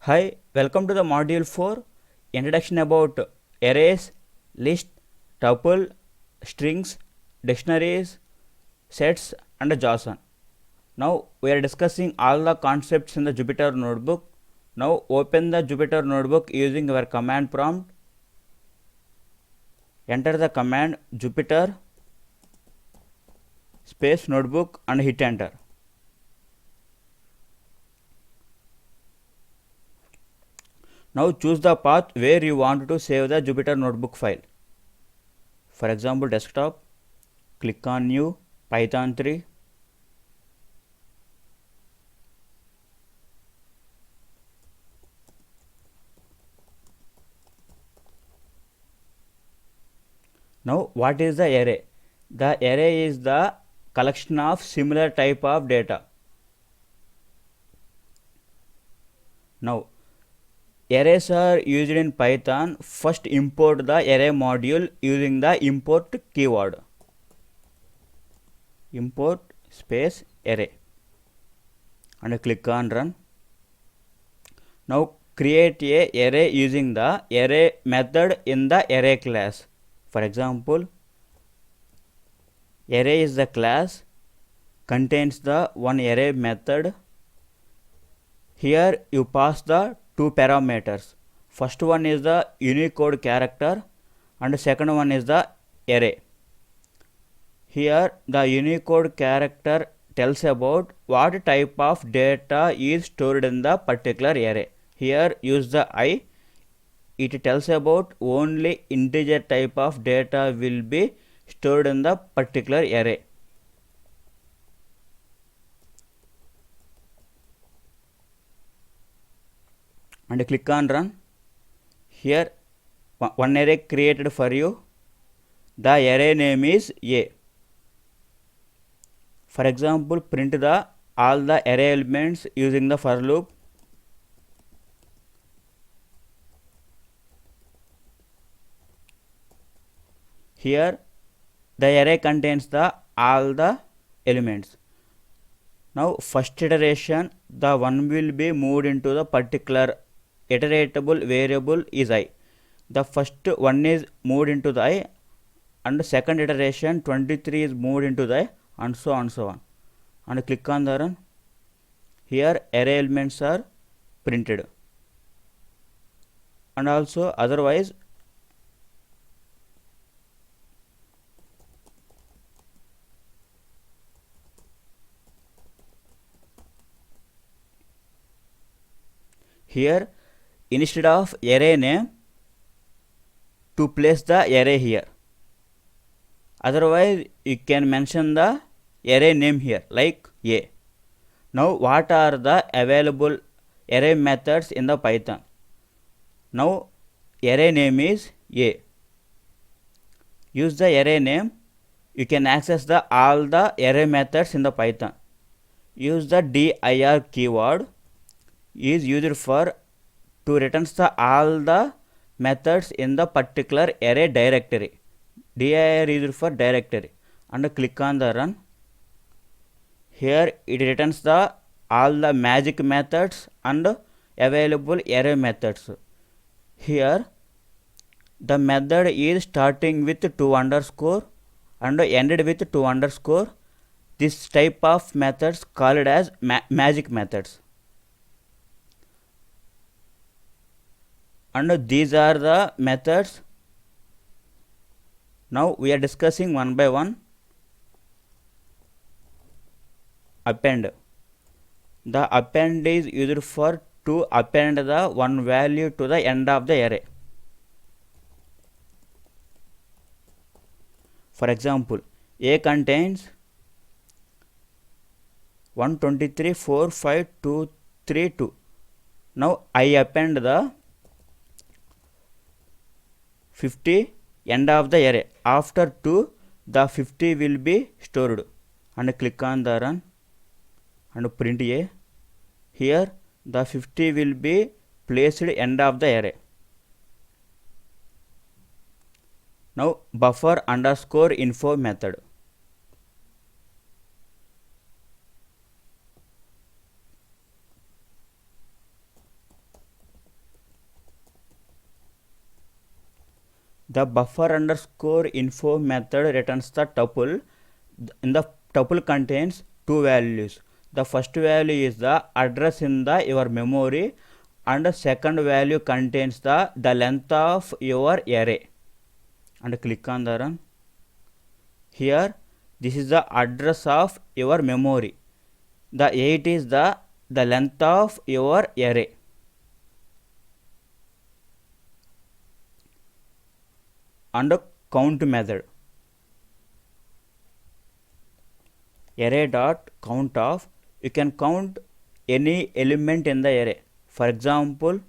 Hi, welcome to the module 4 introduction about arrays, list, tuple, strings, dictionaries, sets and JSON. Now we are discussing all the concepts in the Jupyter notebook. Now open the Jupyter notebook using your command prompt. Enter the command Jupyter space notebook and hit enter. Now choose the path where you want to save the Jupyter notebook file. For example, desktop. Click on new, Python 3. Now what is the array? The array is the collection of similar type of data. Now arrays are used in Python. First import the array module using the import keyword. Import space array and click on run. Now create a array using the array method in the array class. For example, array is the class contains the one array method. Here you pass the two parameters. First one is the Unicode character and second one is the array. Here the Unicode character tells about what type of data is stored in the particular array. Here use the I. It tells about only integer type of data will be stored in the particular array. And click on run. Here one array created for you. The array name is A. For example, print the all the array elements using the for loop. Here the array contains the all the elements. Now first iteration, the one will be moved into the particular iteratable variable is I. The first one is moved into the I and second iteration 23 is moved into the I and so on. And click on the run. Here array elements are printed. And also otherwise here instead of array name to place the array here. Otherwise you can mention the array name here like A. Now what are the available array methods in the Python? Now array name is A. Use the array name. You can access the all the array methods in the Python. Use the dir keyword is used for to returns the all the methods in the particular array directory. Dir is used for directory and click on the run. Here it returns the all the magic methods and available array methods. Here the method is starting with 2 underscore and ended with 2 underscore. This type of methods called as magic methods. And these are the methods. Now we are discussing one by one. Append. The append is used for to append the one value to the end of the array. For example, A contains 123 4 5 2 3 2. Now I append the 50 end of the array. After 2 the 50 will be stored and click on the run and print A. Here the 50 will be placed end of the array. Now buffer underscore info method. The buffer underscore info method returns the tuple. In the tuple contains two values. The first value is the address in the your memory, and the second value contains the length of your array. And click on the run. Here this is the address of your memory. The 8 is the length of your array. And count method, array dot count of, you can count any element in the array. For example,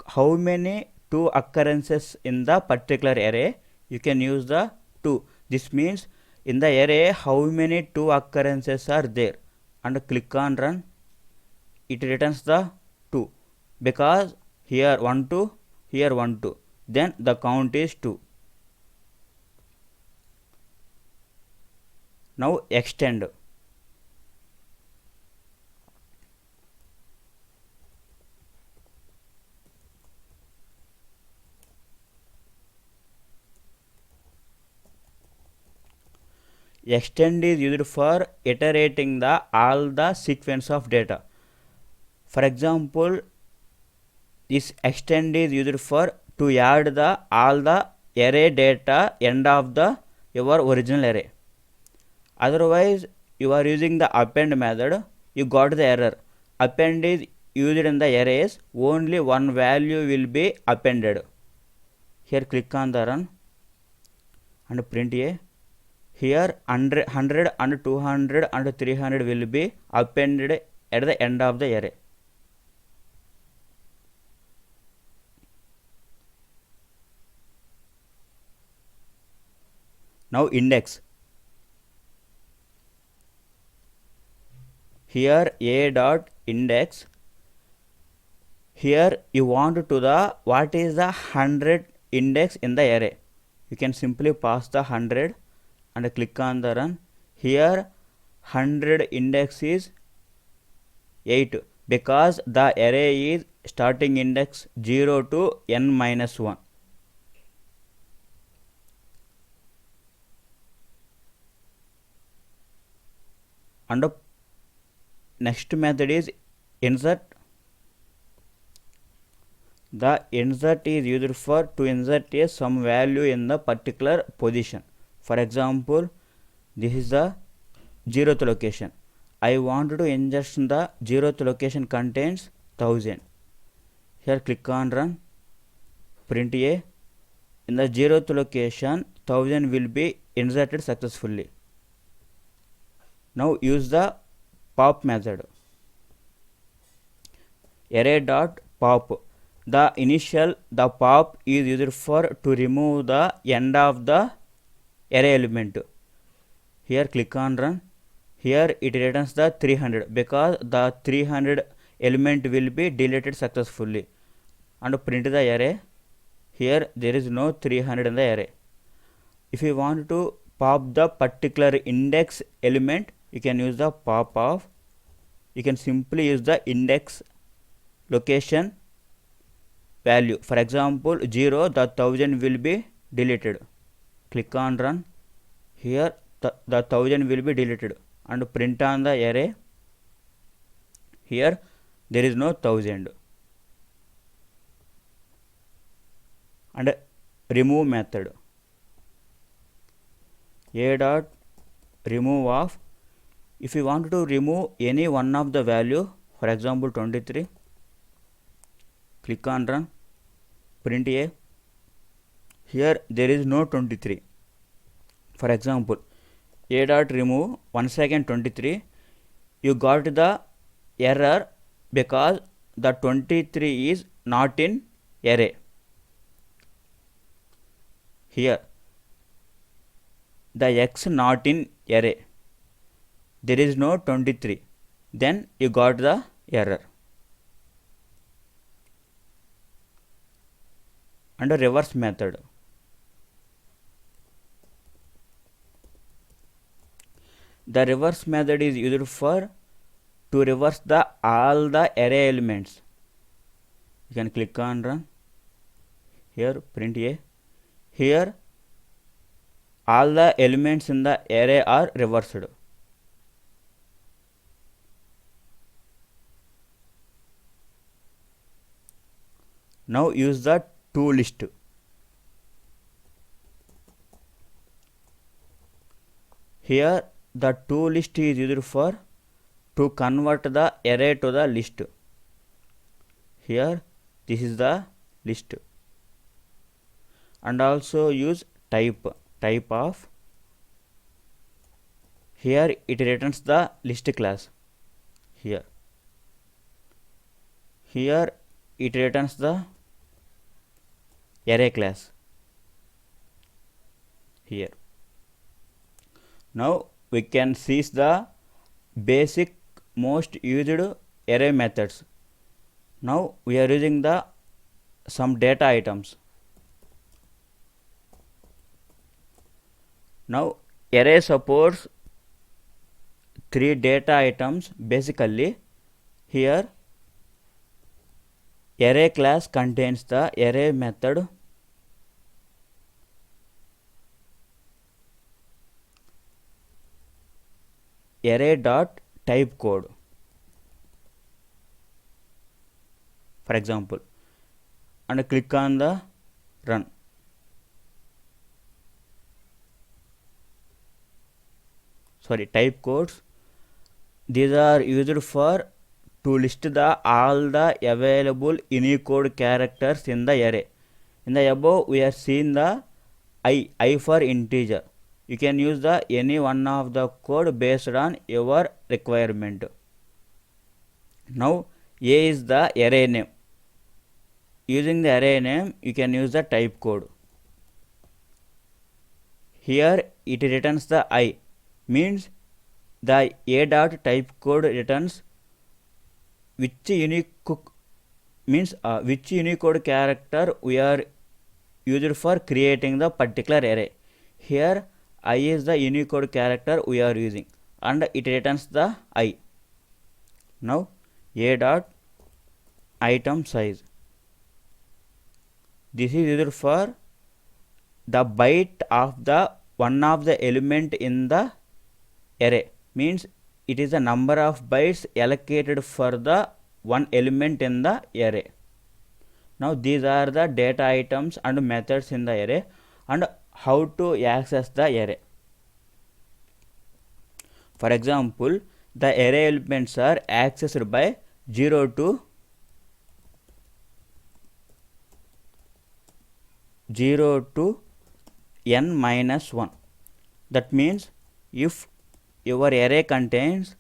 how many 2 occurrences in the particular array, you can use the 2. This means in the array how many 2 occurrences are there, and click on run. It returns the 2 because here 1 2, here 1 2, then the count is 2. Now extend. Extend is used for iterating all the sequence of data. For example, this extend is used for to add all the array data end of your original array. Otherwise, you are using the append method, you got the error. Append is used in the arrays, only one value will be appended. Here click on the run and print a. Here 100 and 200 and 300 will be appended at the end of the array. Now index. Here a dot index. Here you want to the what is the 100 index in the array. You can simply pass the 100 and click on the run. Here 100 index is 8 because the array is starting index 0 to n minus 1. And next method is insert. The insert is used for to insert some value in the particular position. For example, this is the 0th location. I want to insert the 0th location contains 1000. Here click on run. Print a. In the 0th location 1000 will be inserted successfully. Now use the pop method. Array dot pop. The pop is used for to remove the end of the array element. Here click on run. Here it returns the 300 because the 300 element will be deleted successfully. And print the array. Here there is no 300 in the array. If you want to pop the particular index element, you can use the pop of. You can simply use the index location value. For example, 0, the 1000 will be deleted. Click on run. Here the 1000 will be deleted and print on the array. Here there is no 1000. And remove method. A dot remove of. If you want to remove any one of the value, for example 23, click on run. Print a. Here there is no 23. For example, a dot remove 1 second 23. You got the error because the 23 is not in array. Here the x not in array. There is no 23. Then you got the error. And a reverse method. The reverse method is used for to reverse all the array elements. You can click on run. Here print a. Here all the elements in the array are reversed. Now use the toList. Here the toList is used for to convert the array to the list. Here this is the list. And also use type of. Here it returns the list class. Here it returns the array class. Here now we can see the basic most used array methods. Now we are using the some data items. Now array supports 3 data items basically. Here array class contains the array method, array dot type code, for example, and click on the run. Type codes. These are used for to list the all the available Unicode characters in the array. In the above we are seeing the I for integer. You can use the any one of the code based on your requirement. Now A is the array name. Using the array name you can use the type code. Here it returns the I, means the A dot type code returns which Unicode character we are used for creating the particular array. Here I is the Unicode character we are using and it returns the I. Now A dot item size. This is used for the byte of the one of the element in the array, means it is the number of bytes allocated for the one element in the array. Now these are the data items and methods in the array and how to access the array. For example, the array elements are accessed by 0 to n minus 1. That means if your array contains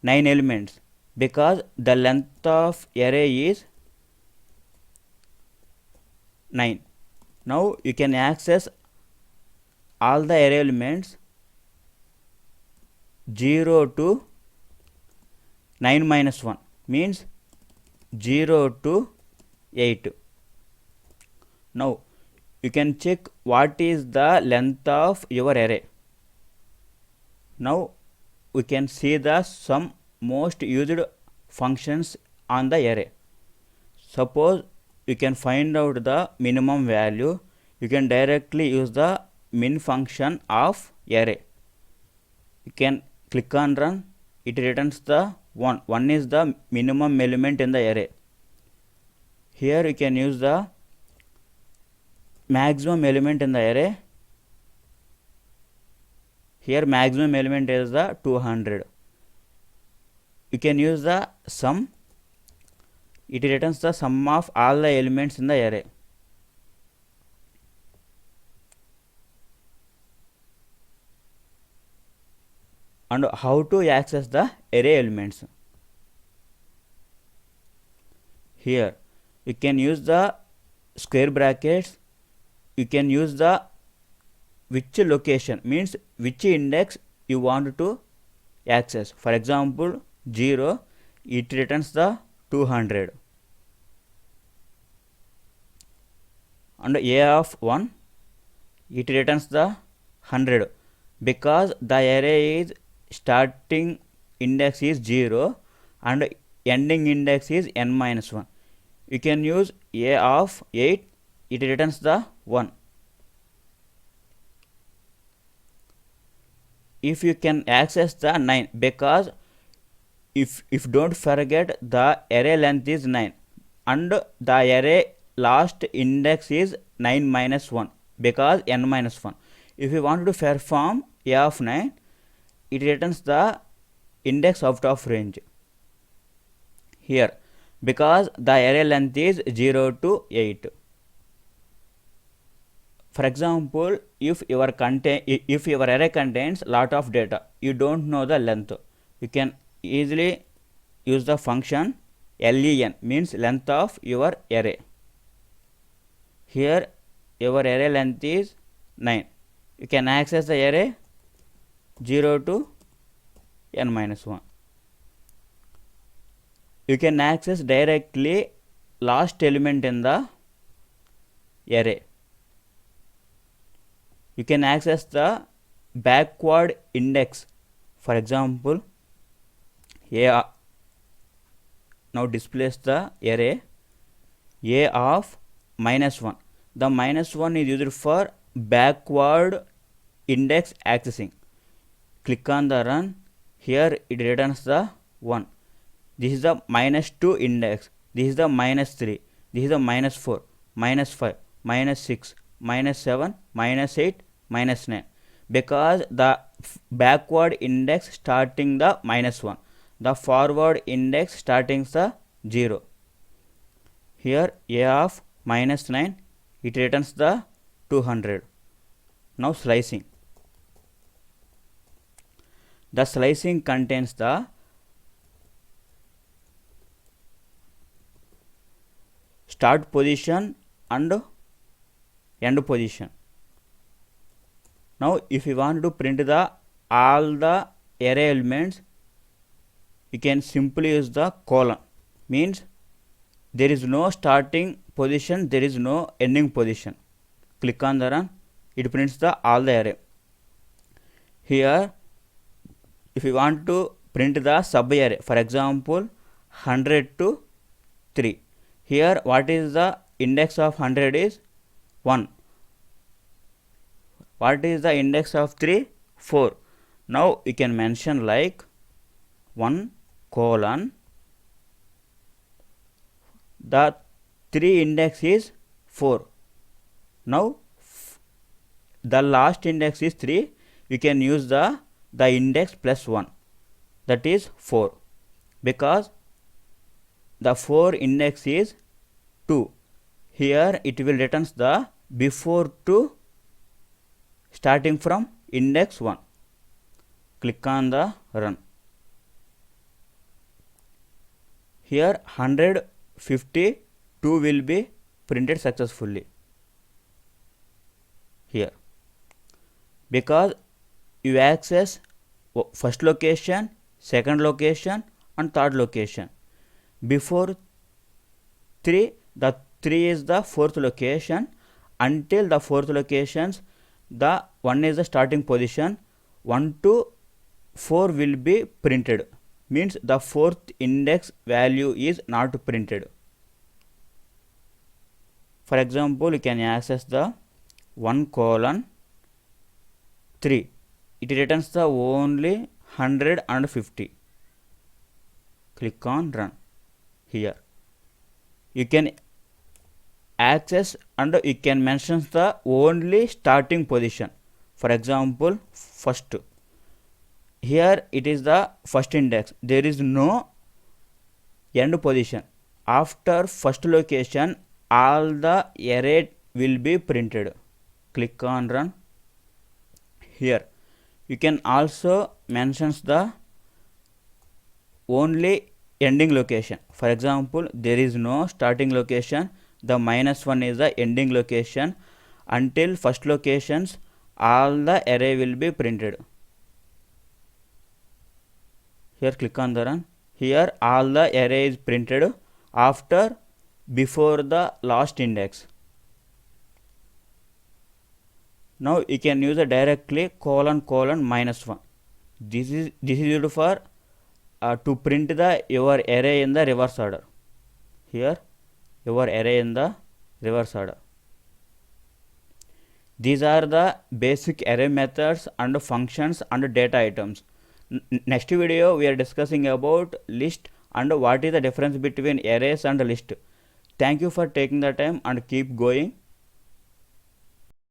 9 elements, because the length of array is 9. Now you can access all the array elements 0 to 9 minus 1, means 0 to 8. Now you can check what is the length of your array. Now we can see the some most used functions on the array. Suppose you can find out the minimum value, you can directly use the min function of array. You can click on run, it returns the 1. 1 is the minimum element in the array. Here you can use the maximum element in the array. Here maximum element is the 200. You can use the sum, it returns the sum of all the elements in the array. And how to access the array elements. Here you can use the square brackets, you can use the which location, means which index you want to access. For example 0, it returns the 200, and A of 1, it returns the 100, because the array is starting index is 0 and ending index is n minus 1. you can use a of 8, it returns the 1. If you can access the 9, because if don't forget the array length is 9 and the array last index is 9 minus 1 because n minus 1. If you want to perform a of 9, it returns the index out of range here because the array length is 0 to 8. For example, if your array contains lot of data, you don't know the length, you can easily use the function len, means length of your array. Here your array length is 9, you can access the array 0 to n minus 1. You can access directly last element in the array. You can access the backward index. For example, a now displays the array a of minus 1. The minus 1 is used for backward index accessing. Click on the run. Here it returns the 1. This is the minus 2 index. This is the minus 3. This is the minus 4, minus 5, minus 6, minus 7, minus 8, minus 9. Because the backward index starting the minus 1. The forward index starting the 0. Here a of minus 9, it returns the 200. Now slicing. The slicing contains the start position and end position. Now if you want to print the all the array elements, you can simply use the colon, means there is no starting position, there is no ending position. Click on the run, it prints the all the array. Here if you want to print the sub array, for example 100 to 3, here what is the index of 100 is 1. What is the index of 3? 4. Now you can mention like 1 colon, the 3 index is 4. Now the last index is 3, you can use the index plus 1, that is 4, because the 4 index is 2. Here it will returns the before 2 starting from index 1. Click on the run. Here 152 will be printed successfully here, because you access first location, second location and third location. Before 3, the 3 is the fourth location. Until the fourth locations, the 1 is the starting position. 1 to 4 will be printed, means the fourth index value is not printed. For example, you can access the 1 colon 3, it returns the only 150. Click on run. Here you can access and you can mention the only starting position. For example, first, here it is the first index, there is no end position. After first location, all the array will be printed. Click on run. Here you can also mention the only ending location. For example, there is no starting location, the minus 1 is the ending location. Until first locations, all the array will be printed. Here click on the run. Here all the array is printed after before the last index. Now you can use directly colon colon minus 1. This is used for to print the your array in the reverse order. Here your array in the reverse order. These are the basic array methods and functions and data items. Next video we are discussing about list and what is the difference between arrays and list. Thank you for taking the time and keep going.